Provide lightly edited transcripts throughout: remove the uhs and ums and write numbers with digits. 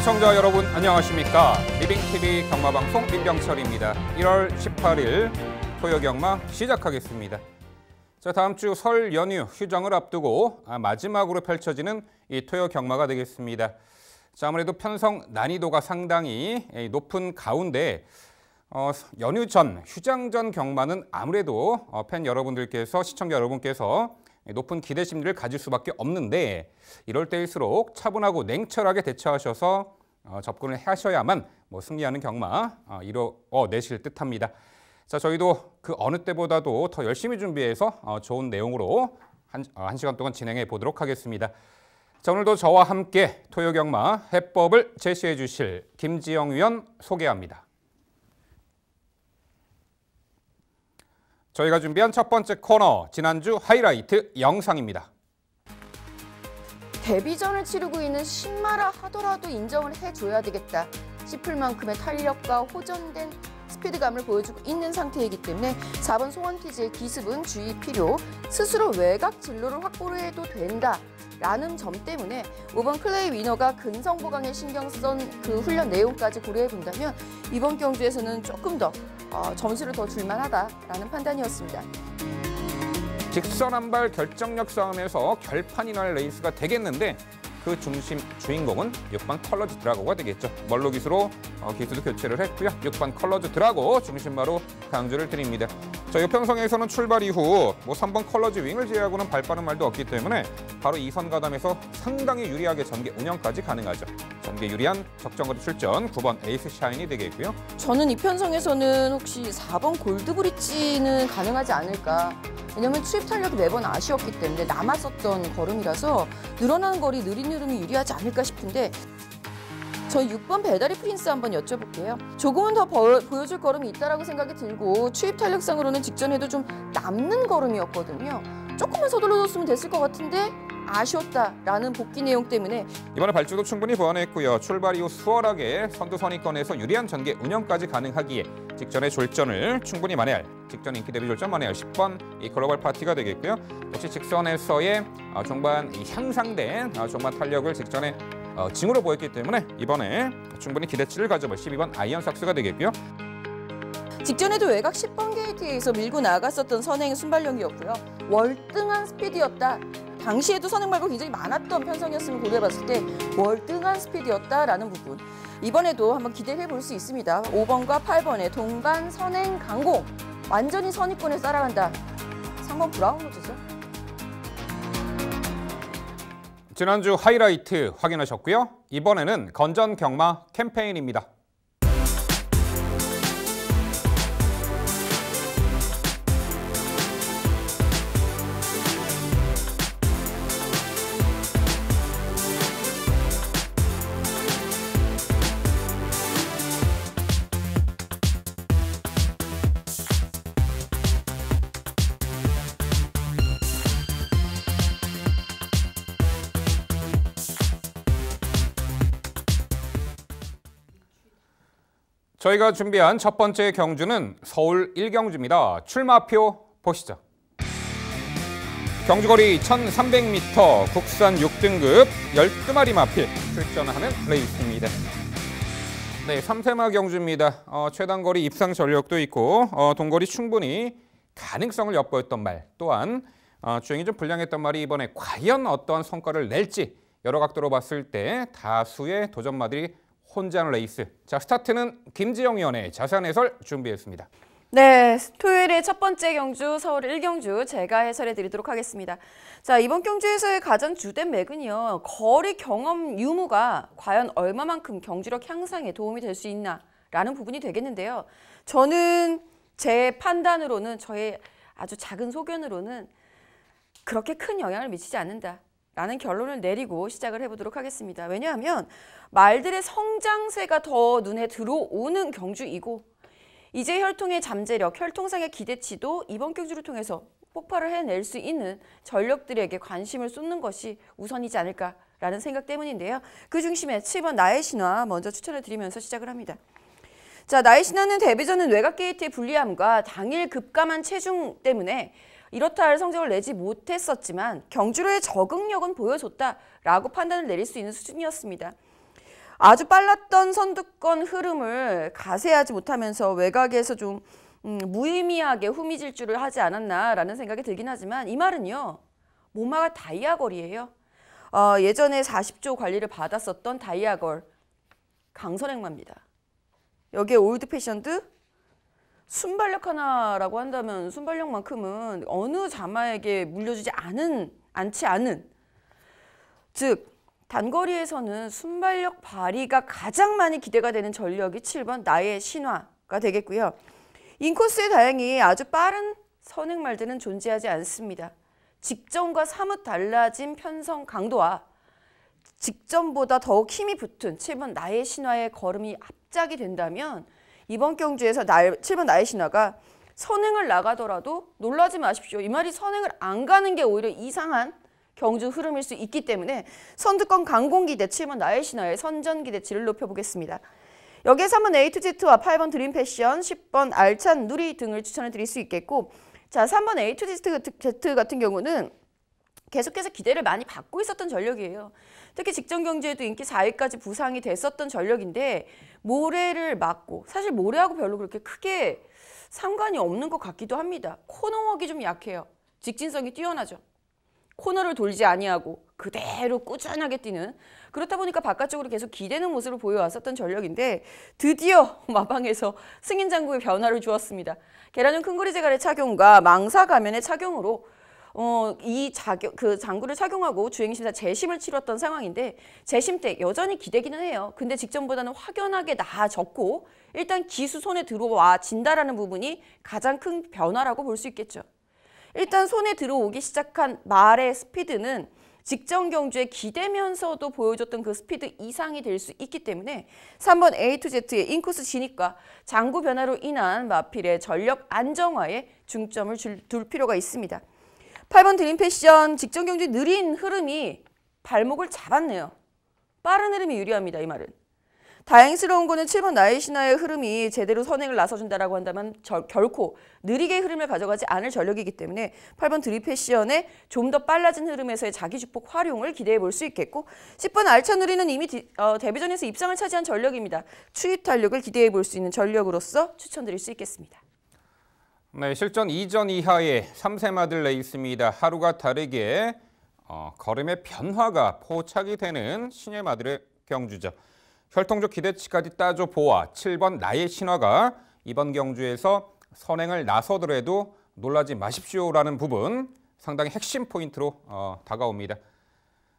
시청자 여러분 안녕하십니까? 리빙TV 경마방송 민병철입니다. 1월 18일 토요경마 시작하겠습니다. 자, 다음 주 설 연휴 휴정을 앞두고 마지막으로 펼쳐지는 이 토요경마가 되겠습니다. 자, 아무래도 편성 난이도가 상당히 높은 가운데 연휴 전, 휴장 전 경마는 아무래도 팬 여러분들께서, 시청자 여러분께서 높은 기대 심리를 가질 수밖에 없는데 이럴 때일수록 차분하고 냉철하게 대처하셔서 접근을 하셔야만 승리하는 경마 이뤄내실 듯합니다. 자, 저희도 그 어느 때보다도 더 열심히 준비해서 좋은 내용으로 한 시간 동안 진행해 보도록 하겠습니다. 자, 오늘도 저와 함께 토요경마 해법을 제시해 주실 김지영 위원 소개합니다. 저희가 준비한 첫 번째 코너, 지난주 하이라이트 영상입니다. 데뷔전을 치르고 있는 신마라 하더라도 인정을 해줘야 되겠다 싶을 만큼의 탄력과 호전된 스피드감을 보여주고 있는 상태이기 때문에 4번 송원티지의 기습은 주의 필요, 스스로 외곽 진로를 확보를 해도 된다라는 점 때문에 5번 클레이 위너가 근성보강에 신경 쓴 그 훈련 내용까지 고려해 본다면 이번 경주에서는 조금 더 점수를 더 줄만하다라는 판단이었습니다. 직선 한발 결정력 싸움에서 결판이 날 레이스가 되겠는데 그 중심 주인공은 6번 컬러즈 드라고가 되겠죠. 멀로 기수로 기수도 교체를 했고요. 6번 컬러즈 드라고 중심마로 강조를 드립니다. 자, 이 편성에서는 출발 이후 3번 컬러즈 윙을 제외하고는 발빠른 말도 없기 때문에 바로 2선 가담에서 상당히 유리하게 전개 운영까지 가능하죠. 전개 유리한 적정거리 출전 9번 에이스 샤인이 되겠고요. 저는 이 편성에서는 혹시 4번 골드 브릿지는 가능하지 않을까. 왜냐면 추입 탄력이 매번 아쉬웠기 때문에 남았었던 걸음이라서 늘어나는 거리 느린 흐름이 유리하지 않을까 싶은데 저희 6번 배다리 프린스 한번 여쭤볼게요. 조금은 더 보여줄 걸음이 있다라고 생각이 들고 추입 탄력상으로는 직전에도 좀 남는 걸음이었거든요. 조금만 서둘러줬으면 됐을 것 같은데 아쉬웠다라는 복귀 내용 때문에 이번에 발주도 충분히 보완했고요. 출발 이후 수월하게 선두 선입권에서 유리한 전개 운영까지 가능하기에 직전의 졸전을 충분히 만회할, 직전 인기 대비 졸전 만회할 10번 이 글로벌 파티가 되겠고요. 역시 직선에서의 종반 향상된 종반 탄력을 직전에 징후로 보였기 때문에 이번에 충분히 기대치를 가져볼 12번 아이언 삭스가 되겠고요. 직전에도 외곽 10번 게이트에서 밀고 나갔었던 선행 순발력이었고요. 월등한 스피드였다. 당시에도 선행 말고 굉장히 많았던 편성이었으면 고려해봤을 때 월등한 스피드였다라는 부분. 이번에도 한번 기대를 해볼 수 있습니다. 5번과 8번의 동반 선행 강공. 완전히 선입권에 따라간다. 3번 브라운 로즈죠. 지난주 하이라이트 확인하셨고요. 이번에는 건전 경마 캠페인입니다. 저희가 준비한 첫 번째 경주는 서울 1경주입니다. 출마표 보시죠. 경주거리 1300m, 국산 6등급 12마리 마필 출전하는 레이스입니다. 네, 3세마 경주입니다. 최단거리 입상 전력도 있고 동거리 충분히 가능성을 엿보였던 말, 또한 주행이 좀 불량했던 말이 이번에 과연 어떠한 성과를 낼지 여러 각도로 봤을 때 다수의 도전마들이 혼자하는 레이스. 자, 스타트는 김지영 위원의 자세한 해설 준비했습니다. 네, 토요일의 첫 번째 경주 서울 1경주 제가 해설해 드리도록 하겠습니다. 자, 이번 경주에서의 가장 주된 맥은요. 거리 경험 유무가 과연 얼마만큼 경주력 향상에 도움이 될 수 있나라는 부분이 되겠는데요. 저는 제 판단으로는, 저의 아주 작은 소견으로는 그렇게 큰 영향을 미치지 않는다 라는 결론을 내리고 시작을 해보도록 하겠습니다. 왜냐하면 말들의 성장세가 더 눈에 들어오는 경주이고 이제 혈통의 잠재력, 혈통상의 기대치도 이번 경주를 통해서 폭발을 해낼 수 있는 전력들에게 관심을 쏟는 것이 우선이지 않을까라는 생각 때문인데요. 그 중심에 7번 나의 신화 먼저 추천을 드리면서 시작을 합니다. 자, 나의 신화는 데뷔전은 외곽 게이트의 불리함과 당일 급감한 체중 때문에 이렇다 할 성적을 내지 못했었지만 경주로의 적응력은 보여줬다라고 판단을 내릴 수 있는 수준이었습니다. 아주 빨랐던 선두권 흐름을 가세하지 못하면서 외곽에서 좀 무의미하게 후미질주를 하지 않았나라는 생각이 들긴 하지만 이 말은요. 모마가 다이아걸이에요. 예전에 40조 관리를 받았었던 다이아걸 강선행마입니다. 여기에 올드 패션드 순발력 하나라고 한다면 순발력만큼은 어느 자마에게 물려주지 않지 않은 즉 단거리에서는 순발력 발휘가 가장 많이 기대가 되는 전력이 7번 나의 신화가 되겠고요. 인코스에 다행히 아주 빠른 선행말들은 존재하지 않습니다. 직전과 사뭇 달라진 편성 강도와 직전보다 더욱 힘이 붙은 7번 나의 신화의 걸음이 합작이 된다면 이번 경주에서 7번 나의 신화가 선행을 나가더라도 놀라지 마십시오. 이 말이 선행을 안 가는 게 오히려 이상한 경주 흐름일 수 있기 때문에 선두권 강공기대 7번 나의 신화의 선전 기대치를 높여보겠습니다. 여기에 3번 A2Z와 8번 드림패션, 10번 알찬 누리 등을 추천해 드릴 수 있겠고 자 3번 A2Z 같은 경우는 계속해서 기대를 많이 받고 있었던 전력이에요. 특히 직전 경주에도 인기 4위까지 부상이 됐었던 전력인데 모래를 맞고 사실 모래하고 별로 그렇게 크게 상관이 없는 것 같기도 합니다. 코너웍이 좀 약해요. 직진성이 뛰어나죠. 코너를 돌지 아니하고 그대로 꾸준하게 뛰는 그렇다 보니까 바깥쪽으로 계속 기대는 모습을 보여왔었던 전력인데 드디어 마방에서 승인 장구의 변화를 주었습니다. 계란형 큰거리 제갈의 착용과 망사 가면의 착용으로 그 장구를 착용하고 주행심사 재심을 치렀던 상황인데 재심 때 여전히 기대기는 해요. 근데 직전보다는 확연하게 나아졌고 일단 기수 손에 들어와 진다라는 부분이 가장 큰 변화라고 볼 수 있겠죠. 일단 손에 들어오기 시작한 말의 스피드는 직전 경주에 기대면서도 보여줬던 그 스피드 이상이 될 수 있기 때문에 3번 A2Z의 인코스 진입과 장구 변화로 인한 마필의 전력 안정화에 중점을 둘 필요가 있습니다. 8번 드림패션 직전 경주 느린 흐름이 발목을 잡았네요. 빠른 흐름이 유리합니다. 이 말은. 다행스러운 거는 7번 나의 신화의 흐름이 제대로 선행을 나서준다라고 한다면 결코 느리게 흐름을 가져가지 않을 전력이기 때문에 8번 드림패션의 좀 더 빨라진 흐름에서의 자기 주폭 활용을 기대해 볼 수 있겠고 10번 알찬 누리는 이미 데뷔전에서 입상을 차지한 전력입니다. 추입 탄력을 기대해 볼 수 있는 전력으로서 추천드릴 수 있겠습니다. 네, 실전 2전 이하의 3세마들 레이스입니다. 하루가 다르게 걸음의 변화가 포착이 되는 신의 마들의 경주죠. 혈통적 기대치까지 따져 보아 7번 나의 신화가 이번 경주에서 선행을 나서더라도 놀라지 마십시오라는 부분 상당히 핵심 포인트로 다가옵니다.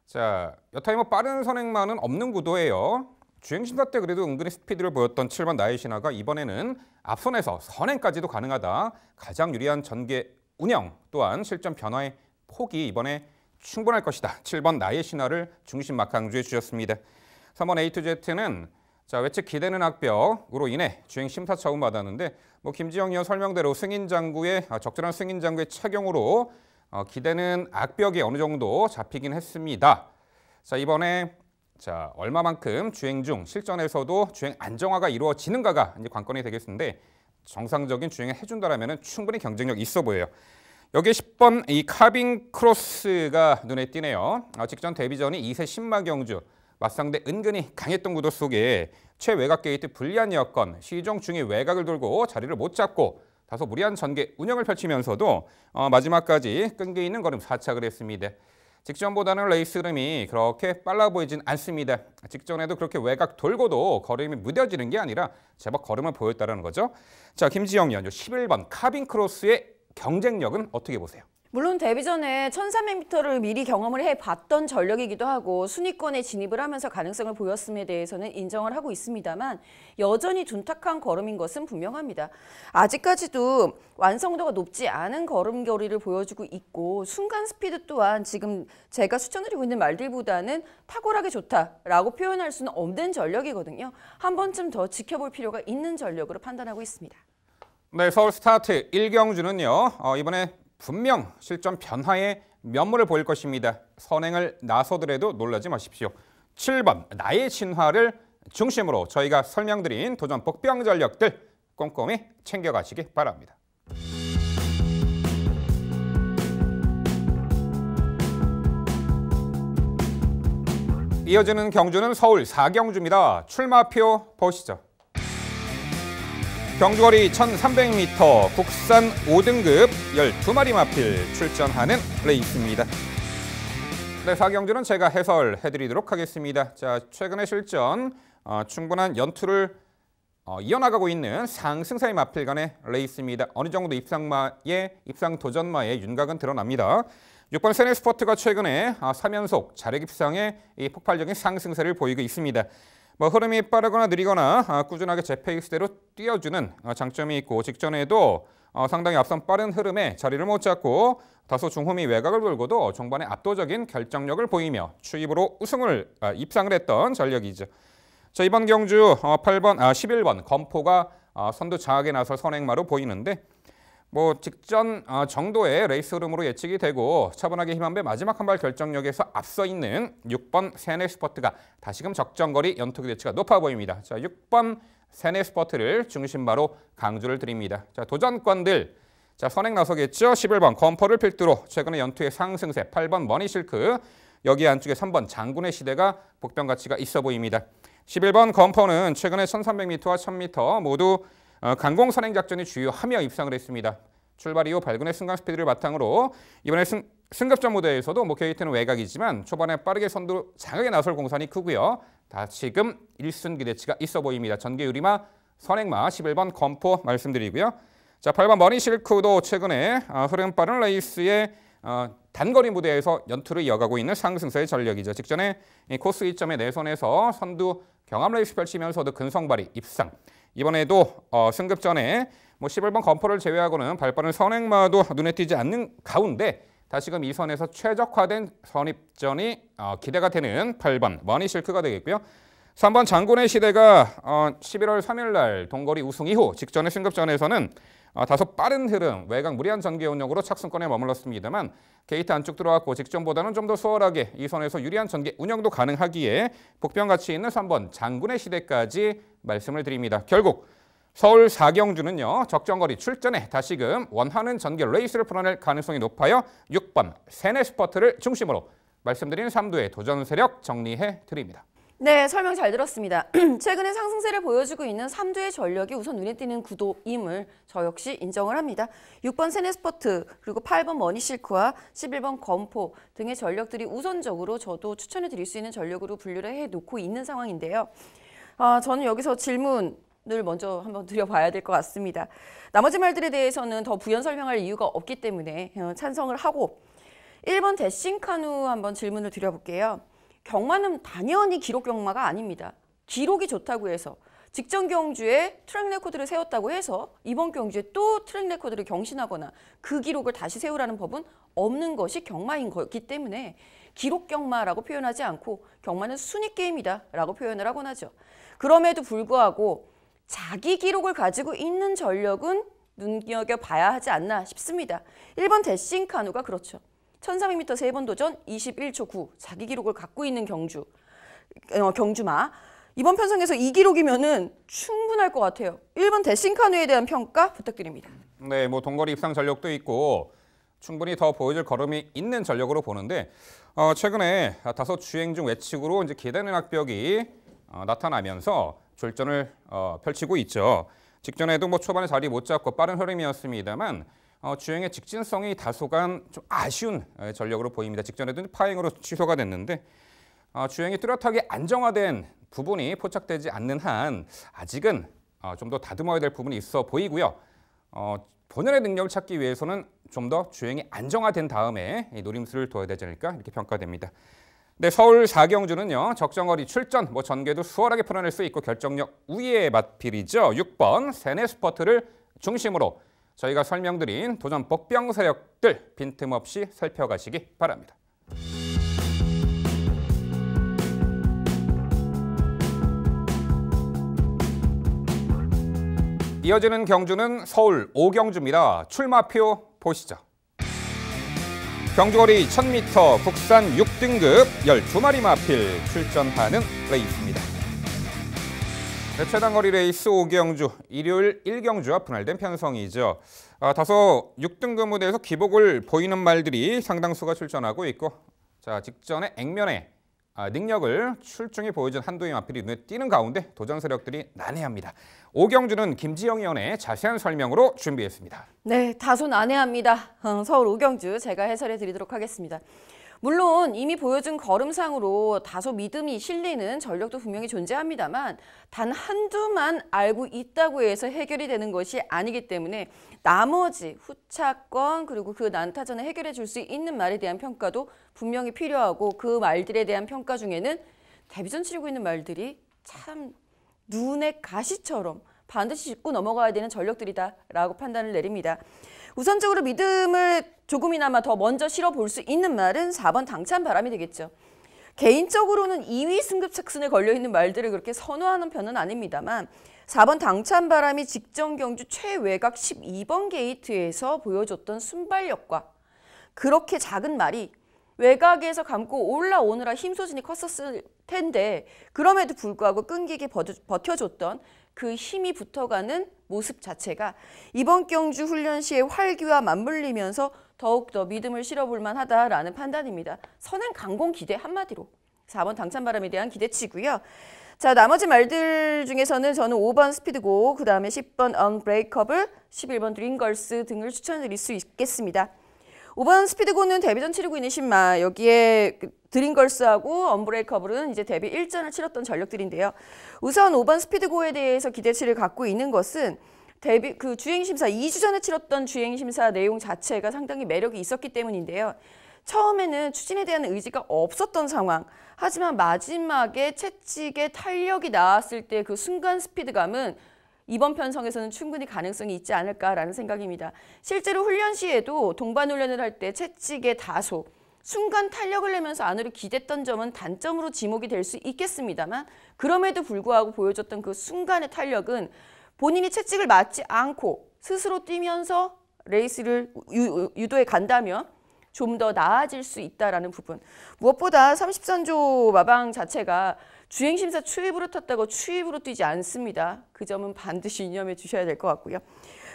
자, 여타이 빠른 선행만은 없는 구도예요. 주행심사 때 그래도 은근히 스피드를 보였던 7번 나의 신화가 이번에는 앞선에서 선행까지도 가능하다. 가장 유리한 전개 운영 또한 실전 변화의 폭이 이번에 충분할 것이다. 7번 나의 신화를 중심 막강조해 주셨습니다. 3번 A2Z는 자, 외측 기대는 악벽으로 인해 주행 심사 처음 받았는데 김지영 의원 설명대로 승인장구의 적절한 승인장구의 착용으로 기대는 악벽이 어느 정도 잡히긴 했습니다. 자, 이번에 자, 얼마만큼 주행 중 실전에서도 주행 안정화가 이루어지는가가 이제 관건이 되겠는데 정상적인 주행을 해준다라면 충분히 경쟁력 있어 보여요. 여기에 10번 이 카빙 크로스가 눈에 띄네요. 직전 데뷔전이 2세 신마 경주 맞상대 은근히 강했던 구도 속에 최외곽 게이트 불리한 여건 시종 중의 외곽을 돌고 자리를 못 잡고 다소 무리한 전개 운영을 펼치면서도 마지막까지 끈기 있는 걸음 4착을 했습니다. 직전보다는 레이스 흐름이 그렇게 빨라 보이진 않습니다. 직전에도 그렇게 외곽 돌고도 걸음이 무뎌지는 게 아니라 제법 걸음을 보였다는 거죠. 자, 김지영 위원 11번 카빙 크로스의 경쟁력은 어떻게 보세요? 물론 데뷔전에 1300m를 미리 경험을 해봤던 전력이기도 하고 순위권에 진입을 하면서 가능성을 보였음에 대해서는 인정을 하고 있습니다만 여전히 둔탁한 걸음인 것은 분명합니다. 아직까지도 완성도가 높지 않은 걸음걸이를 보여주고 있고 순간 스피드 또한 지금 제가 추천드리고 있는 말들보다는 탁월하게 좋다라고 표현할 수는 없는 전력이거든요. 한 번쯤 더 지켜볼 필요가 있는 전력으로 판단하고 있습니다. 네, 서울 스타트 1경주는요. 이번에 분명 실전 변화의 면모를 보일 것입니다. 선행을 나서더라도 놀라지 마십시오. 7번 나의 신화를 중심으로 저희가 설명드린 도전 복병 전력들 꼼꼼히 챙겨가시기 바랍니다. 이어지는 경주는 서울 4경주입니다. 출마표 보시죠. 경주거리 1300m, 국산 5등급 12마리 마필 출전하는 레이스입니다. 네, 4경주는 제가 해설해드리도록 하겠습니다. 자, 최근의 실전, 충분한 연투를 이어나가고 있는 상승사의 마필 간의 레이스입니다. 어느 정도 입상 도전마의 윤곽은 드러납니다. 6번 세네스포트가 최근에 3연속 자력 입상의 이 폭발적인 상승세를 보이고 있습니다. 흐름이 빠르거나 느리거나 꾸준하게 제 페이스대로 뛰어주는 장점이 있고, 직전에도 상당히 앞선 빠른 흐름에 자리를 못 잡고 다소 중후미 외곽을 돌고도 종반에 압도적인 결정력을 보이며 추입으로 우승을 입상을 했던 전력이죠. 자, 이번 경주 11번 검포가 선두 장악에 나설 선행마로 보이는데, 직전 정도의 레이스 흐름으로 예측이 되고 차분하게 힘한 배 마지막 한 발 결정력에서 앞서 있는 6번 세네스포트가 다시금 적정거리 연투 기대치가 높아 보입니다. 자, 6번 세네스포트를 중심바로 강조를 드립니다. 자, 도전권들, 자, 선행 나서겠죠. 11번 검포를 필두로 최근에 연투의 상승세, 8번 머니실크, 여기 안쪽에 3번 장군의 시대가 복병 가치가 있어 보입니다. 11번 검포는 최근에 1300m와 1000m 모두 강공 선행 작전이 주요하며 입상을 했습니다. 출발 이후 발군의 순간 스피드를 바탕으로 이번에 승급전 무대에서도 게이트는 외곽이지만 초반에 빠르게 선두 장악에 나설 공산이 크고요. 다시금 1순 기대치가 있어 보입니다. 전개 유리마 선행마 11번 검포 말씀드리고요. 자, 8번 머니실크도 최근에 흐름 빠른 레이스의 단거리 무대에서 연투를 이어가고 있는 상승세의 전력이죠. 직전에 코스 2점의 내선에서 선두 경합 레이스 펼치면서도 근성발이 입상. 이번에도 승급전에 11번 검포를 제외하고는 발빠른 선행마도 눈에 띄지 않는 가운데 다시금 이 선에서 최적화된 선입전이 기대가 되는 8번 머니실크가 되겠고요. 3번 장군의 시대가 11월 3일 날 동거리 우승 이후 직전의 승급전에서는 다소 빠른 흐름, 외곽 무리한 전개 운영으로 착승권에 머물렀습니다만 게이트 안쪽 들어왔고 직전보다는 좀 더 수월하게 이 선에서 유리한 전개 운영도 가능하기에 복병 가치 있는 3번 장군의 시대까지 말씀을 드립니다. 결국 서울 4경주는요. 적정거리 출전에 다시금 원하는 전개 레이스를 풀어낼 가능성이 높아요. 6번 세네스포트를 중심으로 말씀드린 3두의 도전 세력 정리해 드립니다. 네, 설명 잘 들었습니다. 최근에 상승세를 보여주고 있는 3두의 전력이 우선 눈에 띄는 구도임을 저 역시 인정을 합니다. 6번 세네스포트, 그리고 8번 머니실크와 11번 검포 등의 전력들이 우선적으로 저도 추천해 드릴 수 있는 전력으로 분류를 해놓고 있는 상황인데요. 저는 여기서 질문을 먼저 한번 드려봐야 될 것 같습니다. 나머지 말들에 대해서는 더 부연 설명할 이유가 없기 때문에 찬성을 하고 1번 데싱카누 한번 질문을 드려볼게요. 경마는 당연히 기록 경마가 아닙니다. 기록이 좋다고 해서 직전 경주에 트랙 레코드를 세웠다고 해서 이번 경주에 또 트랙 레코드를 경신하거나 그 기록을 다시 세우라는 법은 없는 것이 경마인 거기 때문에 기록 경마라고 표현하지 않고 경마는 순위 게임이다 라고 표현을 하곤 하죠. 그럼에도 불구하고 자기 기록을 가지고 있는 전력은 눈여겨봐야 하지 않나 싶습니다. 1번 데싱카누가 그렇죠. 1300m 3번 도전 21초 9 자기 기록을 갖고 있는 경주마. 이번 편성에서 이 기록이면은 충분할 것 같아요. 1번 데싱카누에 대한 평가 부탁드립니다. 네, 동거리 입상 전력도 있고 충분히 더 보여줄 걸음이 있는 전력으로 보는데 최근에 다소 주행 중 외측으로 이제 기대는 악벽이 나타나면서 졸전을 펼치고 있죠. 직전에도 초반에 자리 못 잡고 빠른 흐름이었습니다만 주행의 직진성이 다소간 좀 아쉬운 전력으로 보입니다. 직전에도 파행으로 취소가 됐는데 주행이 뚜렷하게 안정화된 부분이 포착되지 않는 한 아직은 좀 더 다듬어야 될 부분이 있어 보이고요. 본연의 능력을 찾기 위해서는 좀 더 주행이 안정화된 다음에 노림수를 둬야 되지 않을까 이렇게 평가됩니다. 네, 서울 4경주는요. 적정거리 출전, 전개도 수월하게 풀어낼 수 있고 결정력 우위의 맛필이죠. 6번 세네스포트를 중심으로 저희가 설명드린 도전 복병 세력들 빈틈없이 살펴가시기 바랍니다. 이어지는 경주는 서울 5경주입니다. 출마표 보시죠. 경주거리 1000m 국산 6등급 12마리 마필 출전하는 레이스입니다. 네, 최단거리 레이스 5경주, 일요일 1경주와 분할된 편성이죠. 다소 6등급 무대에서 기복을 보이는 말들이 상당수가 출전하고 있고, 자, 직전에 액면에 능력을 출중히 보여준 한도희 마필이 눈에 띄는 가운데 도전 세력들이 난해합니다. 오경주는 김지영 의원의 자세한 설명으로 준비했습니다. 네, 다소 난해합니다. 서울 오경주 제가 해설해 드리도록 하겠습니다. 물론 이미 보여준 걸음상으로 다소 믿음이 실리는 전력도 분명히 존재합니다만 단 한두만 알고 있다고 해서 해결이 되는 것이 아니기 때문에 나머지 후차권 그리고 그 난타전을 해결해 줄 수 있는 말에 대한 평가도 분명히 필요하고 그 말들에 대한 평가 중에는 데뷔전 치르고 있는 말들이 참 눈의 가시처럼 반드시 짚고 넘어가야 되는 전력들이다라고 판단을 내립니다. 우선적으로 믿음을 조금이나마 더 먼저 실어볼 수 있는 말은 4번 당찬 바람이 되겠죠. 개인적으로는 2위 승급 착순에 걸려있는 말들을 그렇게 선호하는 편은 아닙니다만 4번 당찬 바람이 직전 경주 최외곽 12번 게이트에서 보여줬던 순발력과 그렇게 작은 말이 외곽에서 감고 올라오느라 힘소진이 컸었을 텐데 그럼에도 불구하고 끈기게 버텨줬던 그 힘이 붙어가는 모습 자체가 이번 경주 훈련 시의 활기와 맞물리면서 더욱더 믿음을 실어볼 만하다라는 판단입니다. 선행 강공 기대 한마디로 4번 당찬바람에 대한 기대치고요. 자, 나머지 말들 중에서는 저는 5번 스피드고 그 다음에 10번 언브레이커블, 11번 드림걸스 등을 추천드릴 수 있겠습니다. 5번 스피드고는 데뷔전 치르고 있는 신마, 여기에 드림걸스하고 언브레이커블은 이제 데뷔 1전을 치렀던 전력들인데요. 우선 5번 스피드고에 대해서 기대치를 갖고 있는 것은 데뷔 그 주행심사 2주 전에 치렀던 주행심사 내용 자체가 상당히 매력이 있었기 때문인데요. 처음에는 추진에 대한 의지가 없었던 상황. 하지만 마지막에 채찍에 탄력이 나왔을 때 그 순간 스피드감은 이번 편성에서는 충분히 가능성이 있지 않을까라는 생각입니다. 실제로 훈련 시에도 동반 훈련을 할 때 채찍에 다소 순간 탄력을 내면서 안으로 기댔던 점은 단점으로 지목이 될 수 있겠습니다만 그럼에도 불구하고 보여줬던 그 순간의 탄력은 본인이 채찍을 맞지 않고 스스로 뛰면서 레이스를 유도해 간다면 좀 더 나아질 수 있다는 부분. 무엇보다 33조 마방 자체가 주행심사 추입으로 탔다고 추입으로 뛰지 않습니다. 그 점은 반드시 유념해 주셔야 될 것 같고요.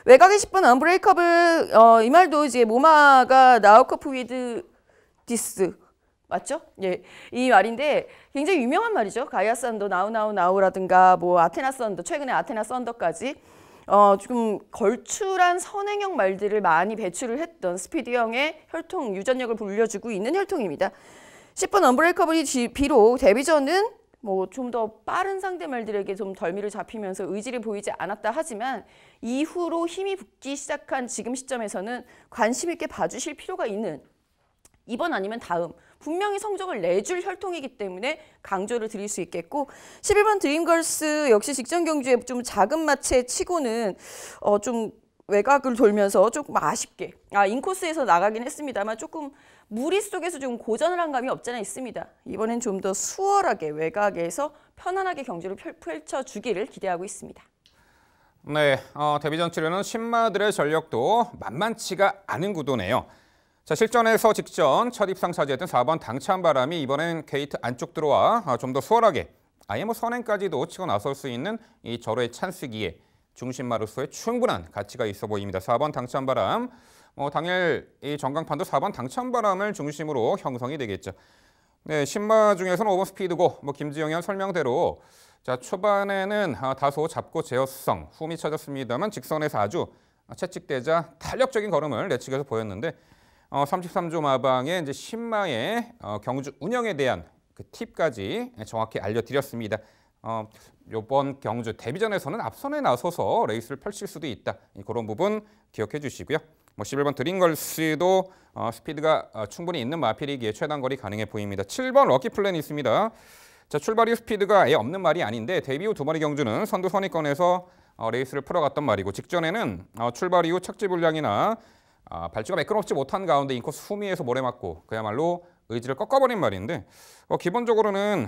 외곽에 10번 언브레이커블, 이 말도 이제 모마가 나우커프 위드 디스 맞죠? 예, 이 말인데 굉장히 유명한 말이죠. 가이아 썬더, 나우라든가 뭐 아테나 썬더, 최근에 아테나 썬더까지 지금 걸출한 선행형 말들을 많이 배출을 했던 스피드형의 혈통, 유전력을 불려주고 있는 혈통입니다. 10번 언브레이커블이 비록 데뷔전은 뭐 좀 더 빠른 상대 말들에게 좀 덜미를 잡히면서 의지를 보이지 않았다 하지만 이후로 힘이 붙기 시작한 지금 시점에서는 관심 있게 봐주실 필요가 있는 이번 아니면 다음 분명히 성적을 내줄 혈통이기 때문에 강조를 드릴 수 있겠고 11번 드림걸스 역시 직전 경주에 좀 작은 마체 치고는 좀 외곽을 돌면서 조금 아쉽게 인코스에서 나가긴 했습니다만 조금 무리 속에서 좀 고전을 한 감이 없지 않아 있습니다. 이번엔 좀 더 수월하게 외곽에서 편안하게 경주를 펼쳐주기를 기대하고 있습니다. 네, 데뷔전 치르는 신마들의 전력도 만만치가 않은 구도네요. 자, 실전에서 직전 첫 입상 차지했던 4번 당찬 바람이 이번엔 게이트 안쪽 들어와 좀 더 수월하게 아예 뭐 선행까지도 치고 나설 수 있는 이 절호의 찬스기에 중심마루수에 충분한 가치가 있어 보입니다. 4번 당찬 바람, 당일 이 전광판도 4번 당찬 바람을 중심으로 형성이 되겠죠. 네, 신마 중에서는 5번 스피드고 김지영 의원 설명대로 자 초반에는 다소 잡고 제어성 흠이 찾았습니다만 직선에서 아주 채찍대자 탄력적인 걸음을 내측에서 보였는데 33조 마방의 이제 신마의 경주 운영에 대한 그 팁까지 정확히 알려드렸습니다. 이번 경주 데뷔전에서는 앞선에 나서서 레이스를 펼칠 수도 있다. 그런 부분 기억해 주시고요. 11번 드림걸스도 스피드가 충분히 있는 마필이기에 최단 거리 가능해 보입니다. 7번 럭키 플랜이 있습니다. 자, 출발 이후 스피드가 아예 없는 말이 아닌데 데뷔 후 두 마리 경주는 선두 선위권에서 레이스를 풀어갔던 말이고 직전에는 출발 이후 착지 불량이나 발주가 매끄럽지 못한 가운데 인코스 후미에서 모래 맞고 그야말로 의지를 꺾어버린 말인데 기본적으로는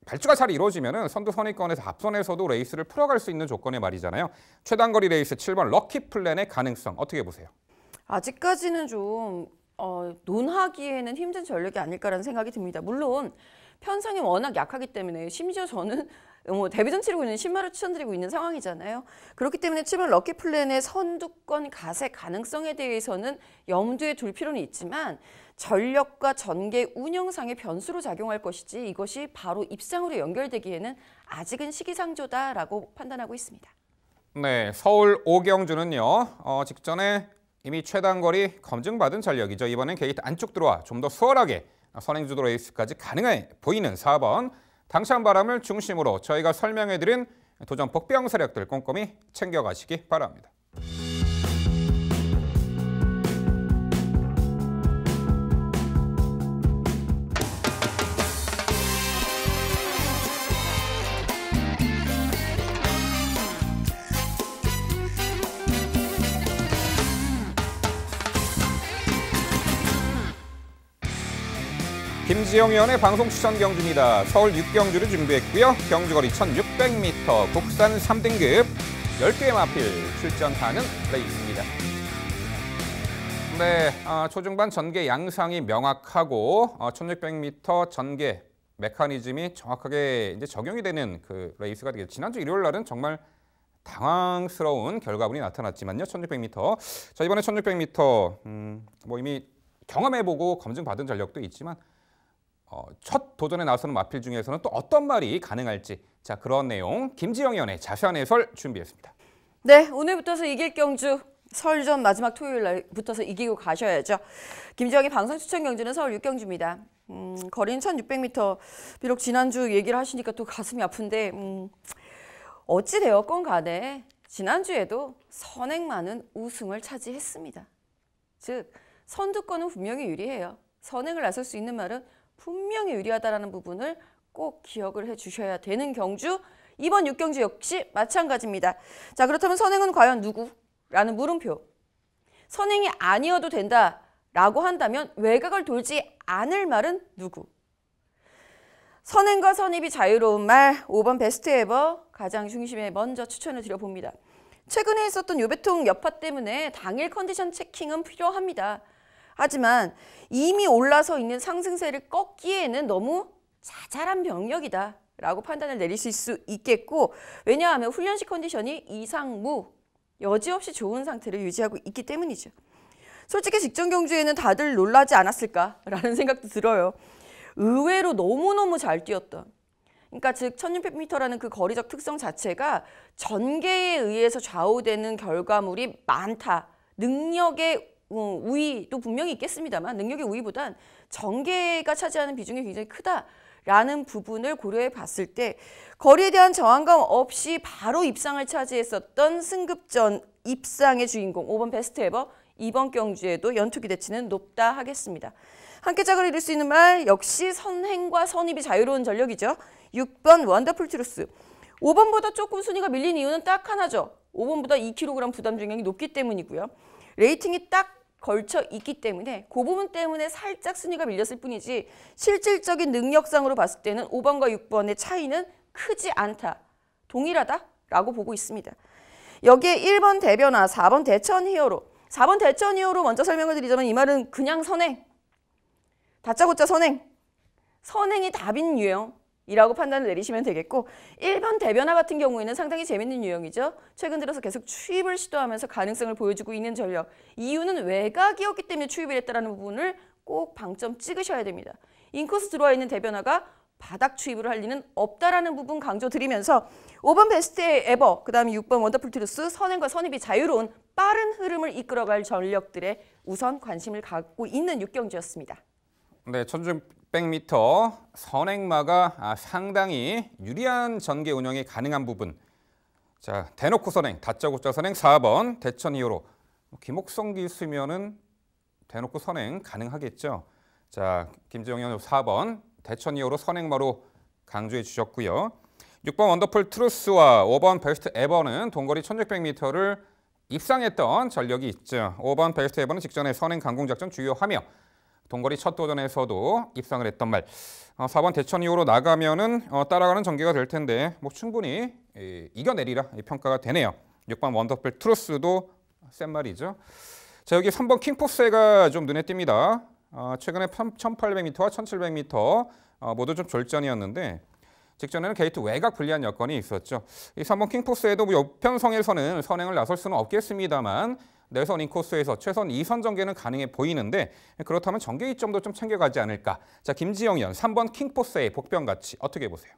발주가 잘 이루어지면 선두 선위권에서 앞선에서도 레이스를 풀어갈 수 있는 조건의 말이잖아요. 최단거리 레이스 7번 럭키 플랜의 가능성 어떻게 보세요? 아직까지는 좀 논하기에는 힘든 전력이 아닐까라는 생각이 듭니다. 물론 편성이 워낙 약하기 때문에 심지어 저는 데뷔전 치르고 있는 신마를 추천드리고 있는 상황이잖아요. 그렇기 때문에 7번 럭키 플랜의 선두권 가세 가능성에 대해서는 염두에 둘 필요는 있지만 전력과 전개 운영상의 변수로 작용할 것이지 이것이 바로 입상으로 연결되기에는 아직은 시기상조다라고 판단하고 있습니다. 네, 서울 오경주는요. 직전에 이미 최단거리 검증받은 전력이죠. 이번엔 게이트 안쪽 들어와 좀 더 수월하게 선행주도 레이스까지 가능해 보이는 4번 당찬 바람을 중심으로 저희가 설명해드린 도전 복병 세력들 꼼꼼히 챙겨가시기 바랍니다. 김지영 위원의 방송 추천 경주입니다. 서울 6경주를 준비했고요. 경주거리 1600m, 국산 3등급 10개의 마필 출전하는 레이스입니다. 네, 초중반 전개 양상이 명확하고 1600m 전개 메커니즘이 정확하게 이제 적용이 되는 그 레이스가 되겠죠. 지난주 일요일 날은 정말 당황스러운 결과물이 나타났지만요. 1600m. 자, 이번에 1600m 뭐 이미 경험해보고 검증받은 전력도 있지만 첫 도전에 나서는 마필 중에서는 또 어떤 말이 가능할지 자 그런 내용 김지영 위원의 자세한 해설 준비했습니다. 네, 오늘부터서 이길 경주 설전 마지막 토요일 날부터서 이기고 가셔야죠. 김지영의 방송 추천 경주는 서울 6경주입니다. 거리는 1600m. 비록 지난주 얘기를 하시니까 또 가슴이 아픈데 어찌 되었건 간에 지난주에도 선행만은 우승을 차지했습니다. 즉 선두권은 분명히 유리해요. 선행을 나설 수 있는 말은 분명히 유리하다는 부분을 꼭 기억을 해주셔야 되는 경주. 이번 6경주 역시 마찬가지입니다. 자, 그렇다면 선행은 과연 누구? 라는 물음표. 선행이 아니어도 된다라고 한다면 외곽을 돌지 않을 말은 누구? 선행과 선입이 자유로운 말 5번 베스트 에버 가장 중심에 먼저 추천을 드려봅니다. 최근에 있었던 요배통 여파 때문에 당일 컨디션 체킹은 필요합니다. 하지만 이미 올라서 있는 상승세를 꺾기에는 너무 자잘한 병력이다 라고 판단을 내리실 수 있겠고, 왜냐하면 훈련식 컨디션이 이상무 여지없이 좋은 상태를 유지하고 있기 때문이죠. 솔직히 직전 경주에는 다들 놀라지 않았을까라는 생각도 들어요. 의외로 너무너무 잘 뛰었던, 그러니까 즉 1600m라는 그 거리적 특성 자체가 전개에 의해서 좌우되는 결과물이 많다. 능력의 우위도 분명히 있겠습니다만 능력의 우위보단 전개가 차지하는 비중이 굉장히 크다라는 부분을 고려해 봤을 때 거리에 대한 저항감 없이 바로 입상을 차지했었던 승급전 입상의 주인공 5번 베스트 에버 이번 경주에도 연투 기대치는 높다 하겠습니다. 함께 짝을 이룰 수 있는 말 역시 선행과 선입이 자유로운 전력이죠. 6번 원더풀 트루스. 5번보다 조금 순위가 밀린 이유는 딱 하나죠. 5번보다 2kg 부담 중량이 높기 때문이고요. 레이팅이 딱 걸쳐 있기 때문에 그 부분 때문에 살짝 순위가 밀렸을 뿐이지 실질적인 능력상으로 봤을 때는 5번과 6번의 차이는 크지 않다. 동일하다라고 보고 있습니다. 여기에 1번 대변화, 4번 대천 히어로. 4번 대천 히어로 먼저 설명을 드리자면 이 말은 그냥 선행. 다짜고짜 선행. 선행이 답인 유형이라고 판단을 내리시면 되겠고, 1번 대변화 같은 경우에는 상당히 재밌는 유형이죠. 최근 들어서 계속 추입을 시도하면서 가능성을 보여주고 있는 전력. 이유는 외곽이었기 때문에 추입을 했다는 부분을 꼭 방점 찍으셔야 됩니다. 인코스 들어와 있는 대변화가 바닥 추입을 할 리는 없다라는 부분 강조드리면서 5번 베스트 에버, 그 다음에 6번 원더풀 트루스, 선행과 선입이 자유로운 빠른 흐름을 이끌어갈 전력들에 우선 관심을 갖고 있는 6경주였습니다. 네, 1600m 선행마가 상당히 유리한 전개 운영이 가능한 부분. 자, 대놓고 선행, 다짜고짜 선행 4번 대천 히어로. 김옥성 기수면은 대놓고 선행 가능하겠죠. 자, 김지영 의원 4번 대천 히어로 선행마로 강조해 주셨고요. 6번 원더풀 트루스와 5번 베스트 에버는 동거리 1600m를 입상했던 전력이 있죠. 5번 베스트 에버는 직전에 선행 강공작전 주요하며 동거리 첫 도전에서도 입상을 했던 말. 4번 대천 이후로 나가면은 따라가는 전개가 될 텐데 뭐 충분히 이겨내리라 평가가 되네요. 6번 원더풀 트루스도 센 말이죠. 자, 여기 3번 킹포스가 좀 눈에 띕니다. 최근에 1800m와 1700m 모두 좀 졸전이었는데 직전에는 게이트 외곽 불리한 여건이 있었죠. 이 3번 킹포스에도 뭐 옆편성에서는 선행을 나설 수는 없겠습니다만 내선 인코스에서 최선 2선 전개는 가능해 보이는데 그렇다면 전개 이점도 좀 챙겨가지 않을까. 자, 김지영 의원 3번 킹포스의 복병 가치 어떻게 보세요?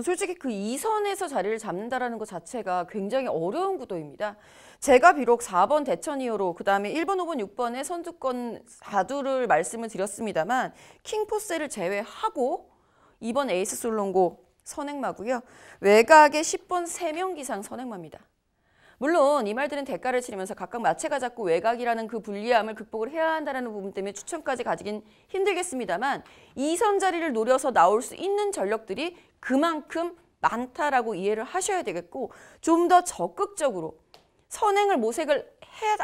솔직히 그 2선에서 자리를 잡는다라는 것 자체가 굉장히 어려운 구도입니다. 제가 비록 4번 대천 2호로 그다음에 1번, 5번, 6번의 선두권 4두를 말씀을 드렸습니다만 킹포스를 제외하고 2번 에이스 솔롱고 선행마고요. 외곽에 10번 3명 기상 선행마입니다. 물론 이 말들은 대가를 치르면서 각각 마체가 잡고 외곽이라는 그 불리함을 극복을 해야 한다는 부분 때문에 추천까지 가지긴 힘들겠습니다만 2선 자리를 노려서 나올 수 있는 전력들이 그만큼 많다라고 이해를 하셔야 되겠고 좀 더 적극적으로 선행을 모색을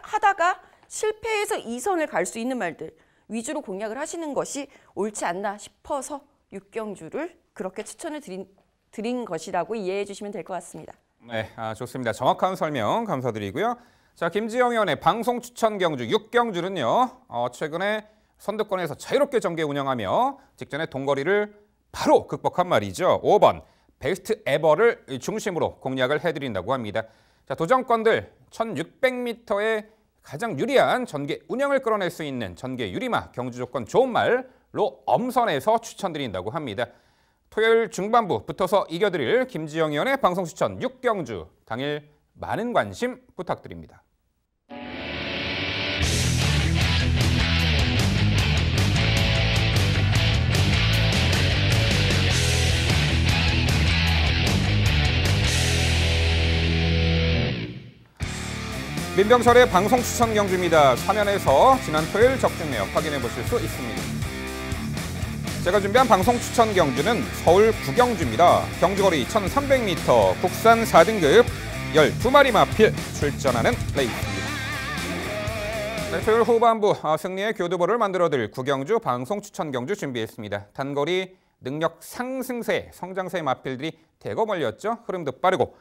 하다가 실패해서 2선을 갈 수 있는 말들 위주로 공략을 하시는 것이 옳지 않나 싶어서 육경주를 그렇게 추천을 드린 것이라고 이해해 주시면 될 것 같습니다. 네, 좋습니다. 정확한 설명 감사드리고요. 자, 김지영 의원의 방송 추천 경주 6경주는요. 최근에 선두권에서 자유롭게 전개 운영하며 직전에 동거리를 바로 극복한 말이죠. 5번 베스트 에버를 중심으로 공략을 해드린다고 합니다. 자, 도전권들 1600m의 가장 유리한 전개 운영을 끌어낼 수 있는 전개 유리마 경주 조건 좋은 말로 엄선해서 추천드린다고 합니다. 토요일 중반부 붙어서 이겨드릴 김지영 의원의 방송 추천 6경주 당일 많은 관심 부탁드립니다. 민병철의 방송 추천 경주입니다. 화면에서 지난 토요일 적중 내역 확인해 보실 수 있습니다. 제가 준비한 방송 추천 경주는 서울 구경주입니다. 경주거리 1300m, 국산 4등급 12마리 마필 출전하는 레이스입니다. 네, 토요일 후반부 승리의 교두보를 만들어드릴 구경주 방송 추천 경주 준비했습니다. 단거리 능력 상승세, 성장세 마필들이 대거 몰렸죠. 흐름도 빠르고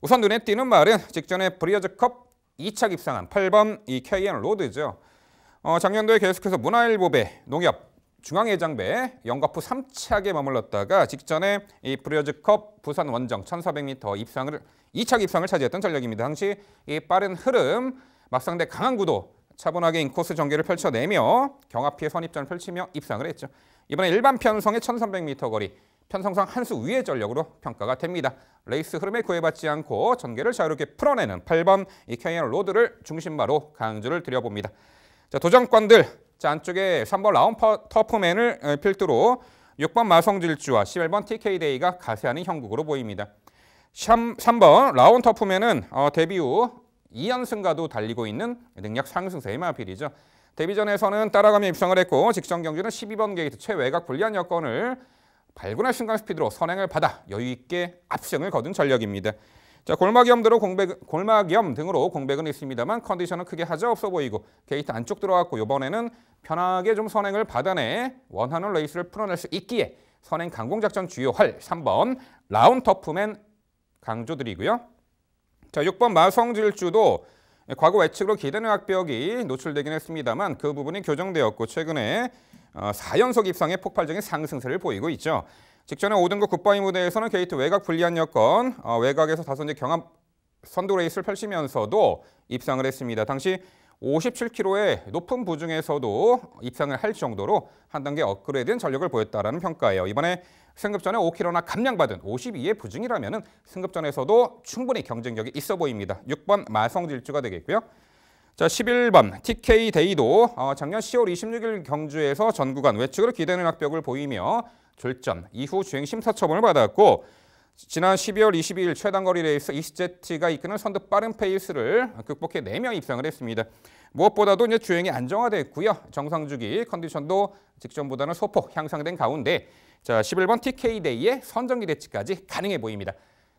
우선 눈에 띄는 말은 직전에 브리어즈컵 2차 입상한 8번 이 KN 로드죠. 작년도에 계속해서 문화일보배, 농협, 중앙해장배, 영거푸 3착에 머물렀다가 직전에 이 브리어즈컵 부산 원정 1400m 입상을 2차 입상을 차지했던 전력입니다. 당시 이 빠른 흐름, 막상대 강한 구도, 차분하게 인코스 전개를 펼쳐내며 경합피해 선입전을 펼치며 입상을 했죠. 이번에 일반 편성의 1300m 거리, 편성상 한 수 위의 전력으로 평가가 됩니다. 레이스 흐름에 구애받지 않고 전개를 자유롭게 풀어내는 8번 이 KN 로드를 중심마로 강조를 드려봅니다. 자, 도전권들, 자, 안쪽에 3번 라운 터프맨을 필두로 6번 마성질주와 11번 TK데이가 가세하는 형국으로 보입니다. 3번 라운 터프맨은 데뷔 후 2연승과도 달리고 있는 능력 상승세의 마필이죠. 데뷔전에서는 따라가며 입성을 했고 직전 경주는 12번 게이트 최외곽 불리한 여건을 발군의 순간 스피드로 선행을 받아 여유있게 압승을 거둔 전력입니다. 자, 골막염 등으로 공백은 있습니다만 컨디션은 크게 하자 없어 보이고 게이트 안쪽 들어갔고 이번에는 편하게 좀 선행을 받아내 원하는 레이스를 풀어낼 수 있기에 선행 강공작전 주요할 3번 라운 터프맨 강조드리고요. 자, 6번 마성질주도 과거 외측으로 기대는 악벽이 노출되긴 했습니다만 그 부분이 교정되었고 최근에 4연속 입상의 폭발적인 상승세를 보이고 있죠. 직전에 5등급 굿바이 무대에서는 게이트 외곽 불리한 여건, 외곽에서 다선제 경합 선두 레이스를 펼치면서도 입상을 했습니다. 당시 57km의 높은 부중에서도 입상을 할 정도로 한 단계 업그레이드된 전력을 보였다라는 평가예요. 이번에 승급전에 5km나 감량받은 52의 부중이라면 승급전에서도 충분히 경쟁력이 있어 보입니다. 6번 마성질주가 되겠고요. 자, 11번 TK데이도 작년 10월 26일 경주에서 전 구간 외측으로 기대는 악벽을 보이며 졸전 이후 주행 심사 처분을 받았고 지난 12월 22일 최단거리 레이스 이스제트가 이끄는 선두 빠른 페이스를 극복해 4명 입상을 했습니다. 무엇보다도 이제 주행이 안정화됐고요. 정상 주기 컨디션도 직전보다는 소폭 향상된 가운데 자, 11번 TK데이의 선정기대치까지 가능해 보입니다.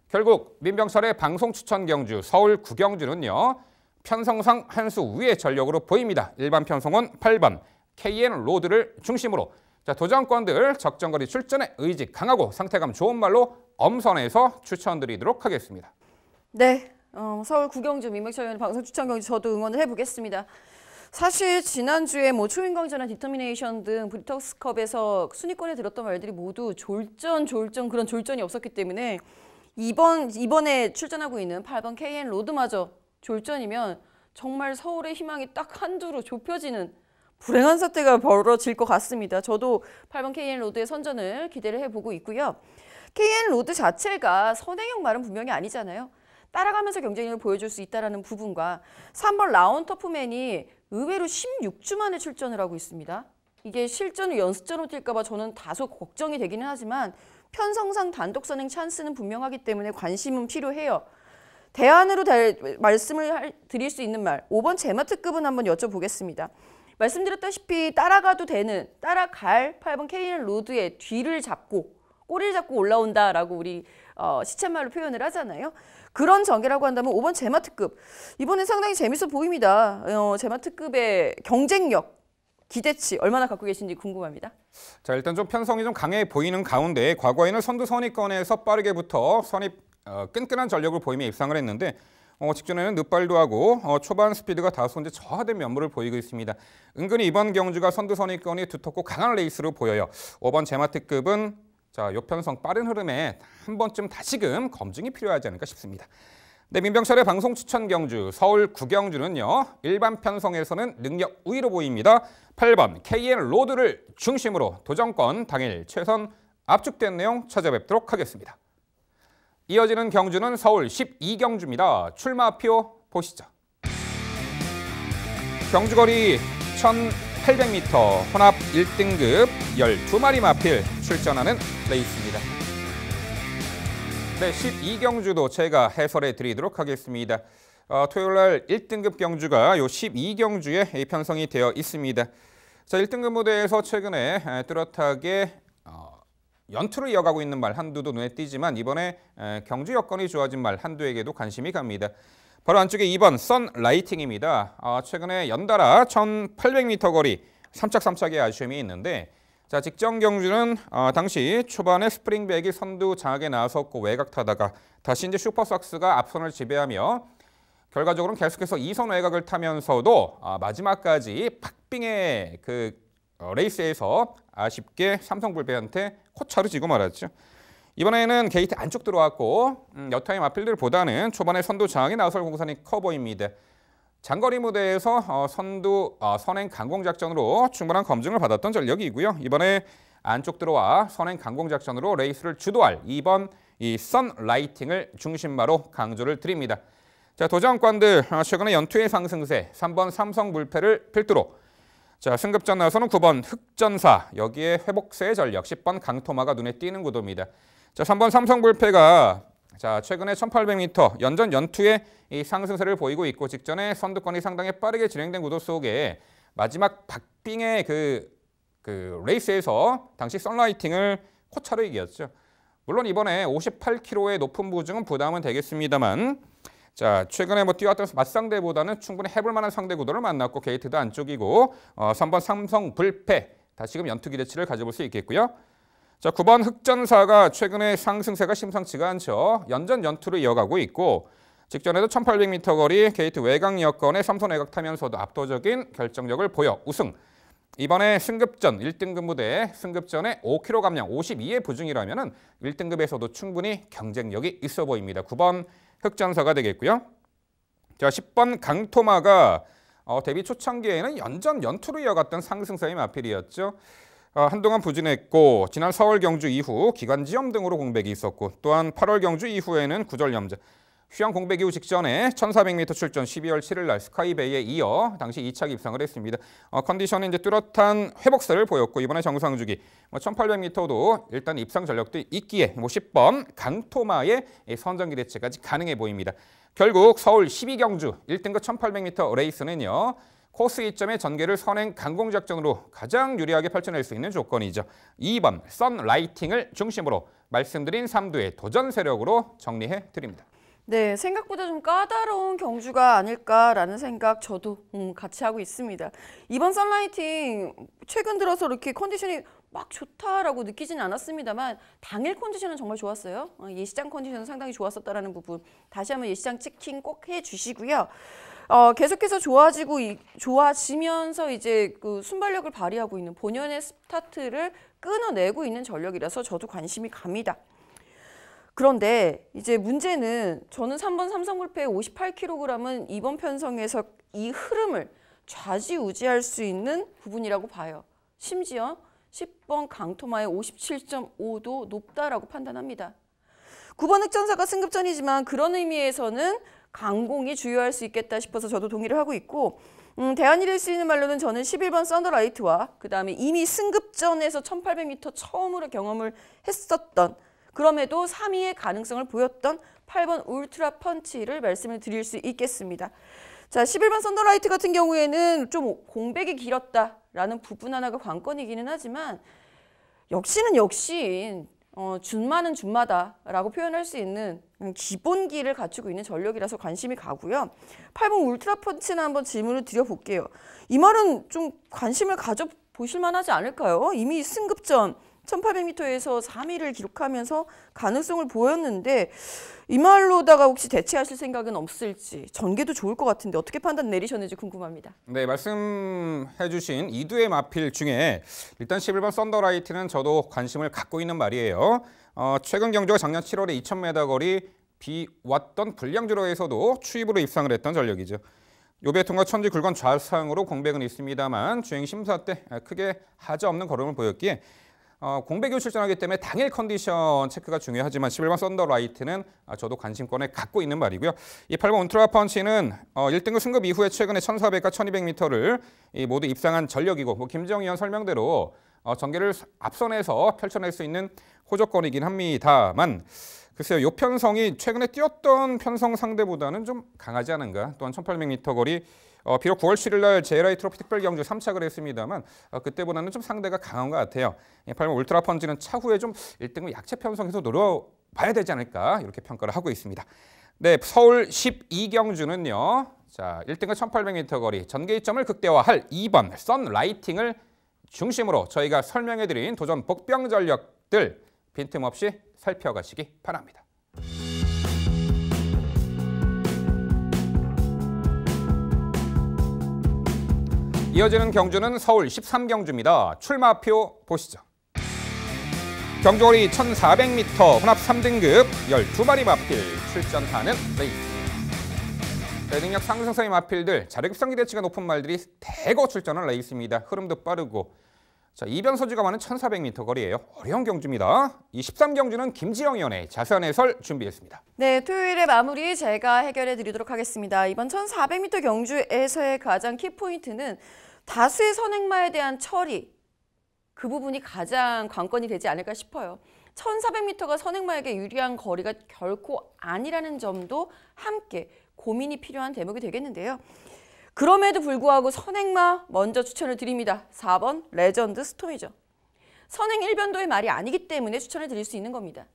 결국 민병철의 방송 추천 경주 서울 구경주는요. 편성상 한 수 위의 전력으로 보입니다. 일반 편성은 8번 KN 로드를 중심으로 자, 도전권들 적정거리 출전에 의지 강하고 상태감 좋은 말로 엄선해서 추천드리도록 하겠습니다. 네, 서울 구경주 민병철 의원 방송 추천 경주 저도 응원을 해보겠습니다. 사실 지난주에 뭐 초인광전이나 디터미네이션 등 브리턱스컵에서 순위권에 들었던 말들이 모두 졸전 그런 졸전이 없었기 때문에 이번에 출전하고 있는 8번 KN 로드마저 졸전이면 정말 서울의 희망이 딱 한두로 좁혀지는 불행한 사태가 벌어질 것 같습니다. 저도 8번 KN 로드의 선전을 기대를 해보고 있고요. KN 로드 자체가 선행형 말은 분명히 아니잖아요. 따라가면서 경쟁력을 보여줄 수 있다는 부분과 3번 라운 터프맨이 의외로 16주 만에 출전을 하고 있습니다. 이게 실전을 연습전으로 뛸까 봐 저는 다소 걱정이 되기는 하지만 편성상 단독 선행 찬스는 분명하기 때문에 관심은 필요해요. 대안으로 말씀을 드릴 수 있는 말, 5번 제마트급은 한번 여쭤보겠습니다. 말씀드렸다시피 따라가도 되는, 따라갈 8번 KN 로드의 뒤를 잡고 꼬리를 잡고 올라온다라고 우리 시쳇말로 표현을 하잖아요. 그런 전개라고 한다면 5번 제마트급. 이번엔 상당히 재밌어 보입니다. 제마트급의 경쟁력, 기대치 얼마나 갖고 계신지 궁금합니다. 자, 일단 좀 편성이 좀 강해 보이는 가운데 과거에는 선두 선입권에서 빠르게 붙어 끈끈한 전력을 보이며 입상을 했는데 직전에는 늦발도 하고 초반 스피드가 다소 이제 저하된 면모를 보이고 있습니다. 은근히 이번 경주가 선두 선입권이 두텁고 강한 레이스로 보여요. 5번 제마트급은 자, 요 편성 빠른 흐름에 한 번쯤 다시금 검증이 필요하지 않을까 싶습니다. 네, 민병철의 방송 추천 경주 서울 9경주는요. 일반 편성에서는 능력 우위로 보입니다. 8번 KN 로드를 중심으로 도전권 당일 최선 압축된 내용 찾아뵙도록 하겠습니다. 이어지는 경주는 서울 12경주입니다. 출마표 보시죠. 경주거리 1800m 혼합 1등급 12마리 마필 출전하는 레이스입니다. 네, 12경주도 제가 해설해 드리도록 하겠습니다. 토요일날 1등급 경주가 요 12경주에 편성이 되어 있습니다. 자, 1등급 무대에서 최근에 뚜렷하게 연투를 이어가고 있는 말 한두도 눈에 띄지만 이번에 경주 여건이 좋아진 말 한두에게도 관심이 갑니다. 바로 안쪽에 2번 선라이팅입니다. 최근에 연달아 1800m 거리 삼착삼착의 아쉬움이 있는데 자, 직전 경주는 당시 초반에 스프링백이 선두 장악에 나섰고 외곽 타다가 다시 이제 슈퍼삭스가 앞선을 지배하며 결과적으로는 계속해서 2선 외곽을 타면서도 마지막까지 박빙의 그 레이스에서 아쉽게 삼성불배한테 코차로 지고 말았죠. 이번에는 게이트 안쪽 들어왔고 여타의 마필들보다는 초반에 선두 장악에 나설 공산이 커 보입니다. 장거리 무대에서 선행 강공작전으로 충분한 검증을 받았던 전력이고요. 이번에 안쪽 들어와 선행 강공작전으로 레이스를 주도할 2번 이 선라이팅을 중심마로 강조를 드립니다. 자, 도전권들 최근에 연투의 상승세 3번 삼성불패를 필두로 자, 승급전 나서는 9번 흑전사, 여기에 회복세의 전력 10번 강토마가 눈에 띄는 구도입니다. 자, 3번 삼성불패가 자, 최근에 1800m 연전 연투의 이 상승세를 보이고 있고 직전에 선두권이 상당히 빠르게 진행된 구도 속에 마지막 박빙의 그 레이스에서 당시 선라이팅을 코차로 이겼죠. 물론 이번에 58kg의 높은 부중은 부담은 되겠습니다만 자, 최근에 뛰어왔던 맞상대보다는 충분히 해볼 만한 상대 구도를 만났고 게이트도 안쪽이고 3번 삼성불패 다시금 연투 기대치를 가져볼 수 있겠고요. 자, 9번 흑전사가 최근에 상승세가 심상치가 않죠. 연전 연투를 이어가고 있고 직전에도 1800m 거리 게이트 외곽 여건에 3선 외곽 타면서도 압도적인 결정력을 보여 우승. 이번에 승급전 1등급 무대 승급전에 5kg 감량 52의 부중이라면 1등급에서도 충분히 경쟁력이 있어 보입니다. 9번 흑전사가 되겠고요. 자, 10번 강토마가 데뷔 초창기에는 연전 연투로 이어갔던 상승세의 마필이었죠. 한동안 부진했고 지난 서울 경주 이후 기관지염 등으로 공백이 있었고 또한 8월 경주 이후에는 구절염자. 휴양 공백 이후 직전에 1400m 출전 12월 7일 날 스카이베이에 이어 당시 2차 입상을 했습니다. 컨디션이 이제 뚜렷한 회복세를 보였고 이번에 정상주기 1800m도 일단 입상 전력도 있기에 10번 강토마의 선전 기대치까지 가능해 보입니다. 결국 서울 12경주 1등급 1800m 레이스는요. 코스 이점의 전개를 선행 강공작전으로 가장 유리하게 펼쳐낼 수 있는 조건이죠. 2번 선라이팅을 중심으로 말씀드린 3두의 도전 세력으로 정리해 드립니다. 네, 생각보다 좀 까다로운 경주가 아닐까라는 생각 저도 같이 하고 있습니다. 이번 선라이팅 최근 들어서 이렇게 컨디션이 막 좋다라고 느끼지는 않았습니다만 당일 컨디션은 정말 좋았어요. 예시장 컨디션은 상당히 좋았었다라는 부분 다시 한번 예시장 체킹 꼭 해주시고요. 계속해서 좋아지면서 이제 그 순발력을 발휘하고 있는 본연의 스타트를 끊어내고 있는 전력이라서 저도 관심이 갑니다. 그런데 이제 문제는 저는 3번 삼성불패 58kg은 이번 편성에서 이 흐름을 좌지우지할 수 있는 부분이라고 봐요. 심지어 10번 강토마의 57.5도 높다라고 판단합니다. 9번 흑전사가 승급전이지만 그런 의미에서는 강공이 주요할 수 있겠다 싶어서 저도 동의를 하고 있고 대안이 될 수 있는 말로는 저는 11번 썬더라이트와 그 다음에 이미 승급전에서 1800m 처음으로 경험을 했었던 그럼에도 3위의 가능성을 보였던 8번 울트라 펀치를 말씀을 드릴 수 있겠습니다. 자, 11번 썬더라이트 같은 경우에는 좀 공백이 길었다라는 부분 하나가 관건이기는 하지만 역시는 역시 준마는 준마다라고 표현할 수 있는 기본기를 갖추고 있는 전력이라서 관심이 가고요. 8번 울트라 펀치는 한번 질문을 드려볼게요. 이 말은 좀 관심을 가져보실 만하지 않을까요? 이미 승급전 1800m에서 3위를 기록하면서 가능성을 보였는데 이 말로다가 혹시 대체하실 생각은 없을지 전개도 좋을 것 같은데 어떻게 판단 내리셨는지 궁금합니다. 네, 말씀해 주신 이두의 마필 중에 일단 11번 썬더라이트는 저도 관심을 갖고 있는 말이에요. 최근 경주가 작년 7월에 2000m 거리 비왔던 불량주로에서도 추입으로 입상을 했던 전력이죠. 요배통과 천지 굴건 좌상으로 공백은 있습니다만 주행 심사 때 크게 하자 없는 걸음을 보였기에 공백이 출전하기 때문에 당일 컨디션 체크가 중요하지만 11번 썬더라이트는 저도 관심권에 갖고 있는 말이고요. 이 8번 울트라 펀치는 1등급 승급 이후에 최근에 1400과 1200m를 모두 입상한 전력이고 김정희 의원 설명대로 전개를 앞선에서 펼쳐낼 수 있는 호조권이긴 합니다만 글쎄요, 이 편성이 최근에 뛰었던 편성 상대보다는 좀 강하지 않은가. 또한 1800m 거리 비록 9월 7일 날 JLI 트로피 특별 경주 3착을 했습니다만 그때보다는 좀 상대가 강한 것 같아요. 8번 울트라 펀치는 차후에 좀 1등급 약체 편성해서 노려봐야 되지 않을까 이렇게 평가를 하고 있습니다. 네, 서울 12경주는요. 자, 1등급 1800m 거리 전개점을 극대화할 2번 썬라이팅을 중심으로 저희가 설명해드린 도전 복병 전력들 빈틈없이 살펴가시기 바랍니다. 이어지는 경주는 서울 13경주입니다. 출마표 보시죠. 경주거리 1400m 혼합 3등급 12마리 마필 출전하는 레이스입니다. 능력 상승성의 마필들, 자력급성기 대치가 높은 말들이 대거 출전한 레이스입니다. 흐름도 빠르고 자, 이변 소지가 많은 1400m 거리예요. 어려운 경주입니다. 이 13경주는 김지영 위원의 자세한 해설 준비했습니다. 네, 토요일의 마무리 제가 해결해 드리도록 하겠습니다. 이번 1400m 경주에서의 가장 키포인트는 다수의 선행마에 대한 처리, 그 부분이 가장 관건이 되지 않을까 싶어요. 1400m가 선행마에게 유리한 거리가 결코 아니라는 점도 함께 고민이 필요한 대목이 되겠는데요. 그럼에도 불구하고 선행마 먼저 추천을 드립니다. 4번 레전드 스톰이죠. 선행 1변도의 말이 아니기 때문에 추천을 드릴 수 있는 겁니다.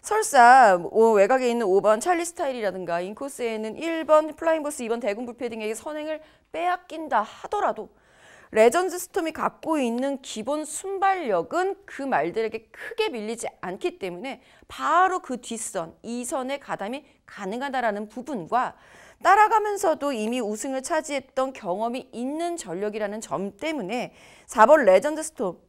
설사 외곽에 있는 5번 찰리 스타일이라든가 인코스에는 1번 플라잉보스, 2번 대군불패 등에게 선행을 빼앗긴다 하더라도 레전드 스톰이 갖고 있는 기본 순발력은 그 말들에게 크게 밀리지 않기 때문에 바로 그 뒷선, 2선에 가담이 가능하다라는 부분과 따라가면서도 이미 우승을 차지했던 경험이 있는 전력이라는 점 때문에 4번 레전드 스톰,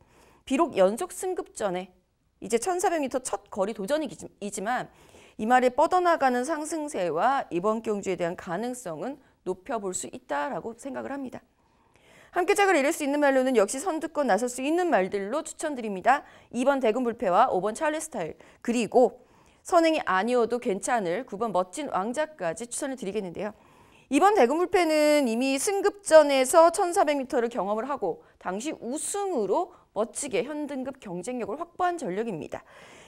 비록 연속 승급전에 이제 1400m 첫 거리 도전이지만 이 말에 뻗어나가는 상승세와 이번 경주에 대한 가능성은 높여볼 수 있다라고 생각을 합니다. 함께 짝을 이룰 수 있는 말로는 역시 선두권 나설 수 있는 말들로 추천드립니다. 2번 대군불패와 5번 찰리 스타일, 그리고 선행이 아니어도 괜찮을 9번 멋진 왕자까지 추천을 드리겠는데요. 이번 대군불패는 이미 승급전에서 1400m를 경험을 하고 당시 우승으로 멋지게 현등급 경쟁력을 확보한 전력입니다.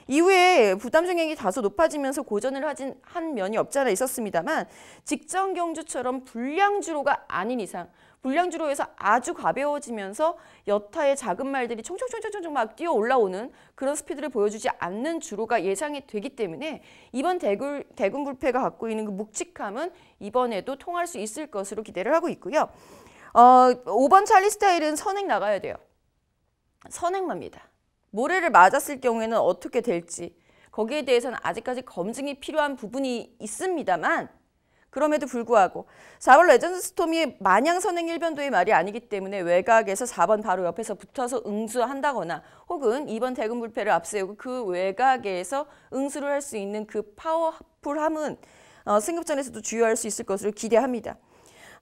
이후에 부담 중액이 다소 높아지면서 고전을 한 면이 없지 않아 있었습니다만 직전 경주처럼 불량주로가 아닌 이상 불량주로에서 아주 가벼워지면서 여타의 작은 말들이 총총총총총 막 뛰어 올라오는 그런 스피드를 보여주지 않는 주로가 예상이 되기 때문에 이번 대군불패가 갖고 있는 그 묵직함은 이번에도 통할 수 있을 것으로 기대를 하고 있고요. 5번 찰리 스타일은 선행 나가야 돼요. 선행마입니다. 모래를 맞았을 경우에는 어떻게 될지 거기에 대해서는 아직까지 검증이 필요한 부분이 있습니다만 그럼에도 불구하고 4번 레전드 스톰이 마냥 선행 1변도의 말이 아니기 때문에 외곽에서 4번 바로 옆에서 붙어서 응수한다거나 혹은 2번 대군불패를 앞세우고 그 외곽에서 응수를 할 수 있는 그 파워풀함은 승급전에서도 주요할 수 있을 것으로 기대합니다.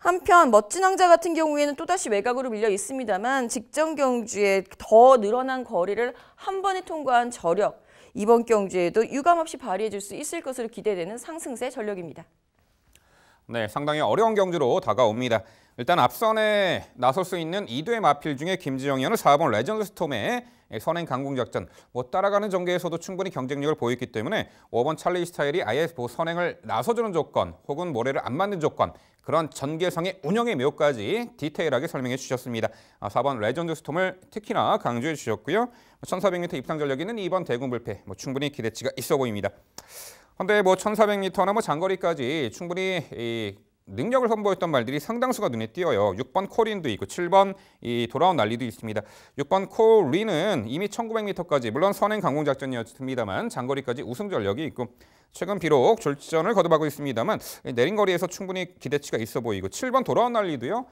한편 멋진 왕자 같은 경우에는 또다시 외곽으로 밀려 있습니다만 직전 경주에 더 늘어난 거리를 한 번에 통과한 저력, 이번 경주에도 유감없이 발휘해 줄 수 있을 것으로 기대되는 상승세 전력입니다. 네, 상당히 어려운 경주로 다가옵니다. 일단 앞선에 나설 수 있는 2두의 마필 중에 김지영 의원은 4번 레전드 스톰의 선행 강공 작전, 따라가는 전개에서도 충분히 경쟁력을 보였기 때문에 5번 찰리 스타일이 아예 선행을 나서주는 조건 혹은 모래를 안 맞는 조건, 그런 전개상의 운영의 묘까지 디테일하게 설명해 주셨습니다. 4번 레전드 스톰을 특히나 강조해 주셨고요. 1400m 입상 전력 있는 2번 대군불패, 충분히 기대치가 있어 보입니다. 그런데 1400m나 장거리까지 충분히 능력을 선보였던 말들이 상당수가 눈에 띄어요. 6번 코린도 있고 7번 돌아온 난리도 있습니다. 6번 코린은 이미 1900m까지 물론 선행 강공 작전이었습니다만 장거리까지 우승 전력이 있고 최근 비록 졸전을 거듭하고 있습니다만 내린 거리에서 충분히 기대치가 있어 보이고 7번 돌아온 난리도요.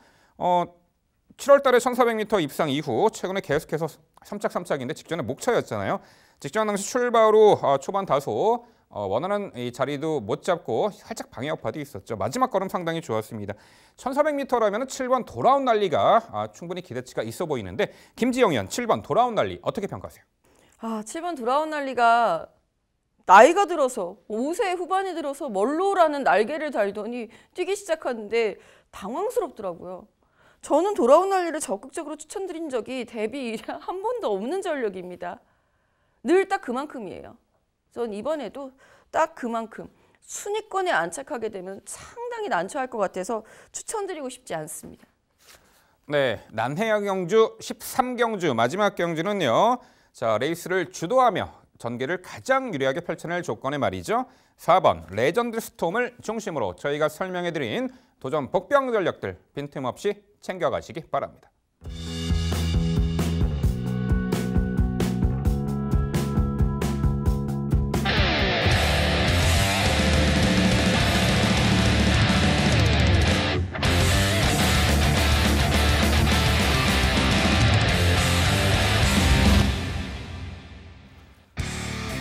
7월 달에 1400m 입상 이후 최근에 계속해서 3착3착인데 직전에 목차였잖아요. 직전 당시 출발 후 초반 다소 원하는 이 자리도 못 잡고 살짝 방해 여파도 있었죠. 마지막 걸음 상당히 좋았습니다. 1400m라면 7번 돌아온 난리가 충분히 기대치가 있어 보이는데 김지영 의원 7번 돌아온 난리 어떻게 평가하세요? 7번 돌아온 난리가 나이가 들어서 5세 후반에 들어서 멀로라는 날개를 달더니 뛰기 시작하는데 당황스럽더라고요. 저는 돌아온 난리를 적극적으로 추천드린 적이 데뷔 이래 한 번도 없는 전력입니다. 늘 딱 그만큼이에요. 전 이번에도 딱 그만큼 순위권에 안착하게 되면 상당히 난처할 것 같아서 추천드리고 싶지 않습니다. 네, 난해야 경주 13경주 마지막 경주는요. 자, 레이스를 주도하며 전개를 가장 유리하게 펼쳐낼 조건의 말이죠. 4번 레전드 스톰을 중심으로 저희가 설명해드린 도전 복병 전력들 빈틈없이 챙겨가시기 바랍니다.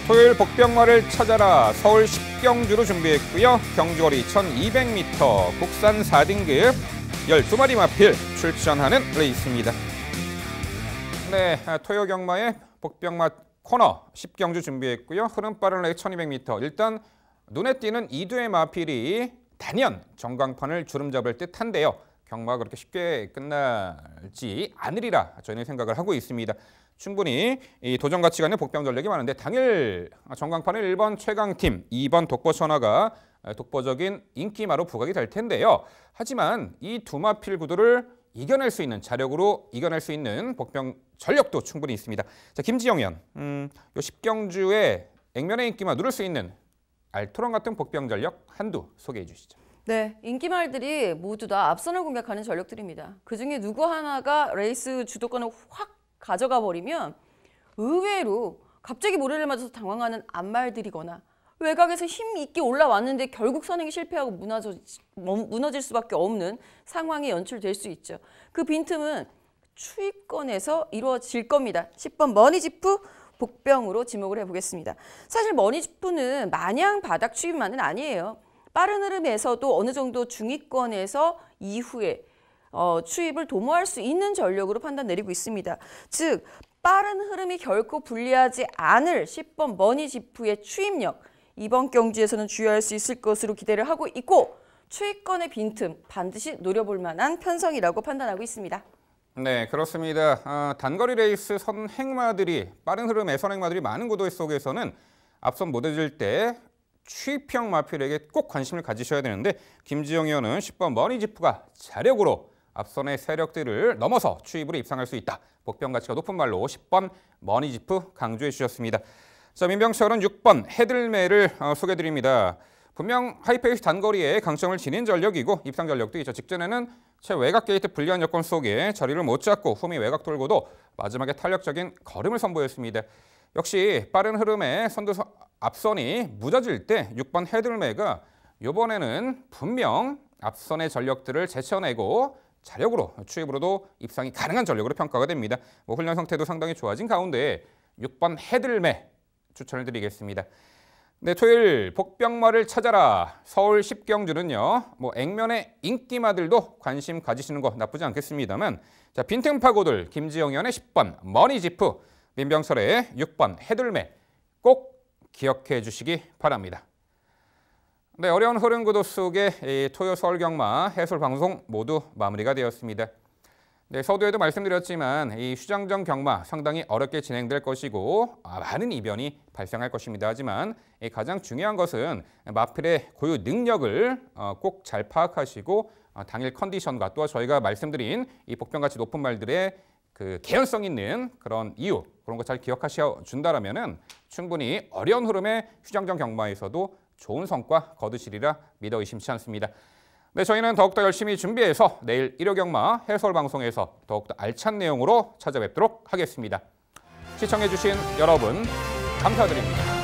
토요일 복병마를 찾아라 서울 10경주로 준비했고요. 경주거리 1200m, 국산 4등급 12마리 마필 출전하는 레이스입니다. 네, 토요 경마의 복병마 코너 10경주 준비했고요. 흐름 빠른 레이스 1200m. 일단 눈에 띄는 2두의 마필이 단연 전광판을 주름잡을 듯한데요. 경마가 그렇게 쉽게 끝나지 않으리라 저희는 생각을 하고 있습니다. 충분히 이 도전 가치가 있는 복병 전력이 많은데 당일 전광판은 1번 최강팀, 2번 독보천하가 독보적인 인기마로 부각이 될 텐데요. 하지만 이 두 마필 구도를 이겨낼 수 있는 자력으로 이겨낼 수 있는 복병 전력도 충분히 있습니다. 자, 김지영 의원, 요 10경주에 액면의 인기마 누를 수 있는 알토론 같은 복병 전력 한두 소개해 주시죠. 네, 인기말들이 모두 다 앞선을 공략하는 전력들입니다. 그중에 누구 하나가 레이스 주도권을 확 가져가 버리면 의외로 갑자기 모래를 맞아서 당황하는 앞말들이거나 외곽에서 힘 있게 올라왔는데 결국 선행이 실패하고 무너질 수밖에 없는 상황이 연출될 수 있죠. 그 빈틈은 추위권에서 이루어질 겁니다. 10번 머니지프 복병으로 지목을 해보겠습니다. 사실 머니지프는 마냥 바닥 추위만은 아니에요. 빠른 흐름에서도 어느 정도 중위권에서 이후에 추입을 도모할 수 있는 전력으로 판단 내리고 있습니다. 즉 빠른 흐름이 결코 불리하지 않을 10번 머니지프의 추입력, 이번 경주에서는 주의할 수 있을 것으로 기대를 하고 있고 추위권의 빈틈 반드시 노려볼 만한 편성이라고 판단하고 있습니다. 네, 그렇습니다. 단거리 레이스 선행마들이 빠른 흐름의 선행마들이 많은 구도 속에서는 앞선 못 해줄 때 추입형 마필에게 꼭 관심을 가지셔야 되는데 김지영 의원은 10번 머니지프가 자력으로 앞선의 세력들을 넘어서 추입으로 입상할 수 있다. 복병 가치가 높은 말로 10번 머니지프 강조해 주셨습니다. 자, 민병철은 6번 헤들매를 소개드립니다. 분명 하이페이스 단거리에 강점을 지닌 전력이고 입상 전력도 있죠. 직전에는 최외곽 게이트 불리한 여건 속에 자리를 못 잡고 흠이 외곽 돌고도 마지막에 탄력적인 걸음을 선보였습니다. 역시 빠른 흐름에 선두 앞선이 무뎌질 때 6번 헤들매가 이번에는 분명 앞선의 전력들을 제쳐내고 자력으로 추입으로도 입상이 가능한 전력으로 평가가 됩니다. 훈련 상태도 상당히 좋아진 가운데 6번 헤들매 추천을 드리겠습니다. 네, 토요일 복병마를 찾아라. 서울 10경주는요. 액면의 인기마들도 관심 가지시는 거 나쁘지 않겠습니다만 자, 빈틈 파고들 김지영연의 10번 머니지프, 민병철의 6번 해둘매 꼭 기억해 주시기 바랍니다. 네, 어려운 흐름 구도 속에 이 토요 서울 경마 해설 방송 모두 마무리가 되었습니다. 네, 서두에도 말씀드렸지만 이 휴장전 경마 상당히 어렵게 진행될 것이고 많은 이변이 발생할 것입니다. 하지만 가장 중요한 것은 마필의 고유 능력을 꼭 잘 파악하시고 당일 컨디션과 또 저희가 말씀드린 이 복병같이 높은 말들의 그 개연성 있는 그런 이유 그런 거 잘 기억하셔 준다라면은 충분히 어려운 흐름의 휴장전 경마에서도 좋은 성과 거두시리라 믿어 의심치 않습니다. 네, 저희는 더욱더 열심히 준비해서 내일 1호 경마 해설 방송에서 더욱더 알찬 내용으로 찾아뵙도록 하겠습니다. 시청해주신 여러분 감사드립니다.